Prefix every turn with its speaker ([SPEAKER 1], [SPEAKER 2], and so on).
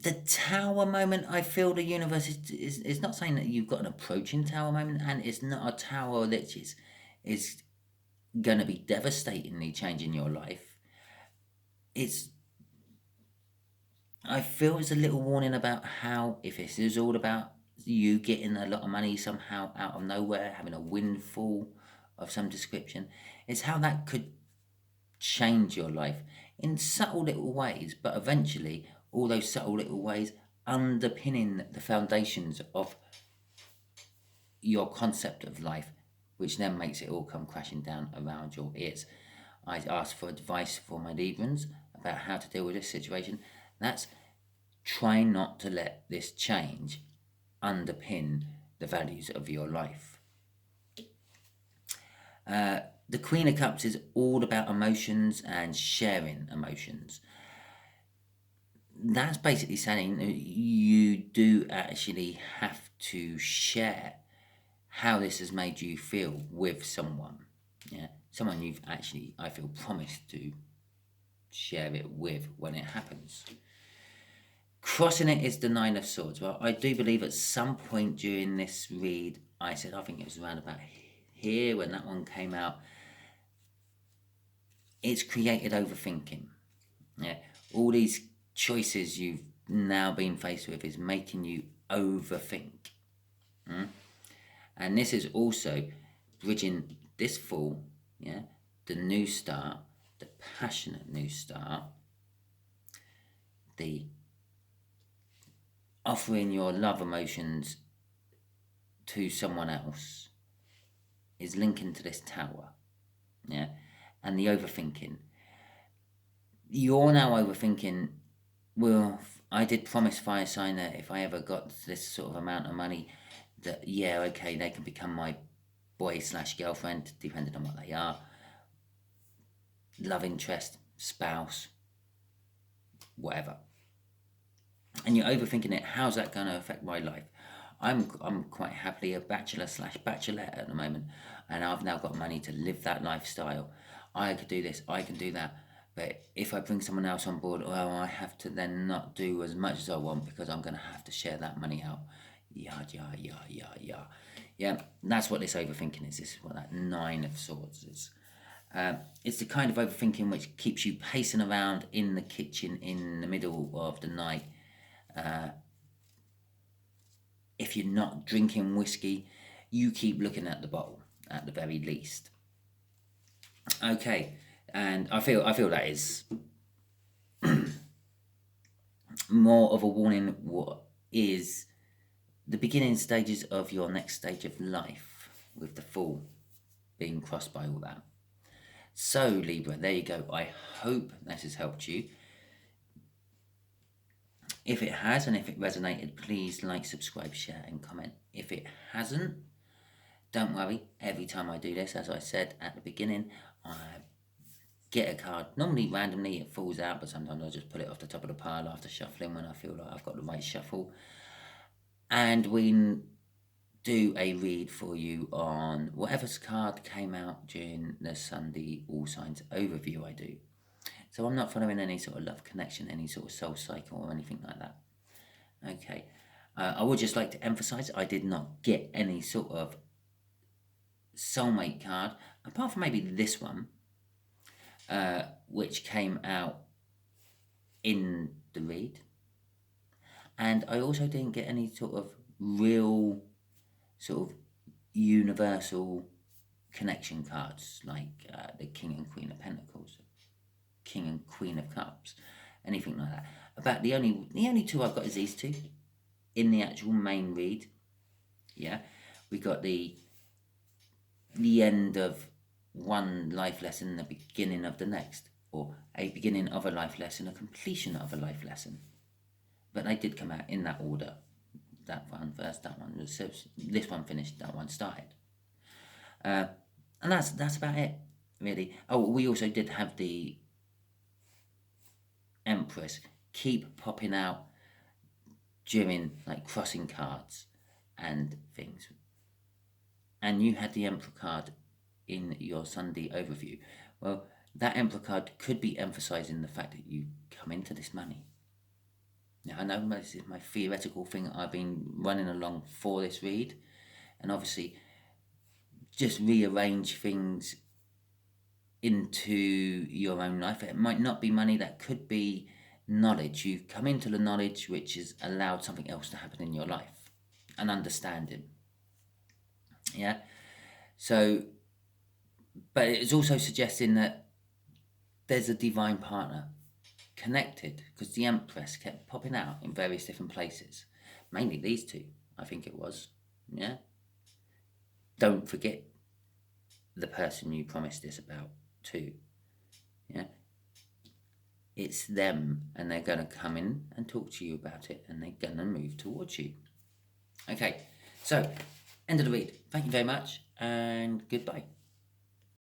[SPEAKER 1] The tower moment, I feel the universe is not saying that you've got an approaching tower moment, and it's not a tower that is going to be devastatingly changing your life. It's I feel it's a little warning about how, if this is all about you getting a lot of money somehow out of nowhere, having a windfall of some description, it's how that could change your life in subtle little ways, but eventually all those subtle little ways underpinning the foundations of your concept of life, which then makes it all come crashing down around your ears. I asked for advice for my Librans about how to deal with this situation. That's try not to let this change underpin the values of your life. The Queen of Cups is all about emotions and sharing emotions. That's basically saying that you do actually have to share how this has made you feel with someone. Yeah, someone you've actually, I feel, promised to share it with when it happens. Crossing it is the Nine of Swords. Well, I do believe at some point during this read, I said, I think it was around about here when that one came out, it's created overthinking. Yeah, all these choices you've now been faced with is making you overthink. And this is also bridging this fall, yeah, the new start, the passionate new start, the offering your love emotions to someone else is linking to this tower, yeah, and the overthinking. You're now overthinking. Well, I did promise Fire Sign that if I ever got this sort of amount of money, that yeah, okay, they can become my boy/girlfriend, depending on what they are, love interest, spouse, whatever. And you're overthinking it. How's that going to affect my life? I'm quite happily a bachelor/bachelorette at the moment, and I've now got money to live that lifestyle. I could do this, I can do that, but if I bring someone else on board, well, I have to then not do as much as I want because I'm going to have to share that money out. Yeah. Yeah, that's what this overthinking is. This is what that Nine of Swords is. It's the kind of overthinking which keeps you pacing around in the kitchen in the middle of the night. If you're not drinking whiskey, you keep looking at the bottle at the very least. Okay, and I feel that is more of a warning. What is the beginning stages of your next stage of life, with the Fool being crossed by all that. So Libra, there you go. I hope this has helped you. If it has, and if it resonated, please like, subscribe, share, and comment. If it hasn't, don't worry. Every time I do this, as I said at the beginning, I get a card. Normally, randomly, it falls out, but sometimes I'll just put it off the top of the pile after shuffling when I feel like I've got the right shuffle. And we do a read for you on whatever card came out during the Sunday All Signs overview I do. So I'm not following any sort of love connection, any sort of soul cycle or anything like that. Okay. I would just like to emphasize I did not get any sort of soulmate card, apart from maybe this one, which came out in the read. And I also didn't get any sort of real sort of universal connection cards like the King and Queen of Pentacles, King and Queen of Cups, anything like that. About the only two I've got is these two in the actual main read. Yeah, we got the end of one life lesson, the beginning of the next, or a beginning of a life lesson, a completion of a life lesson. But they did come out in that order. That one first, that one was this one finished, that one started. And that's about it, really. Oh, we also did have the Empress keep popping out during like crossing cards and things. And you had the Emperor card in your Sunday overview. Well, that Emperor card could be emphasizing the fact that you come into this money. Now, I know this is my theoretical thing that I've been running along for this read, and obviously just rearrange things into your own life. It might not be money, that could be knowledge. You've come into the knowledge which has allowed something else to happen in your life, an understanding. Yeah. So, but it's also suggesting that there's a divine partner connected, because the Empress kept popping out in various different places, mainly these two, I think it was. Yeah. Don't forget the person you promised this about too. Yeah. It's them, and they're going to come in and talk to you about it, and they're going to move towards you. Okay, so end of the read. Thank you very much, and goodbye.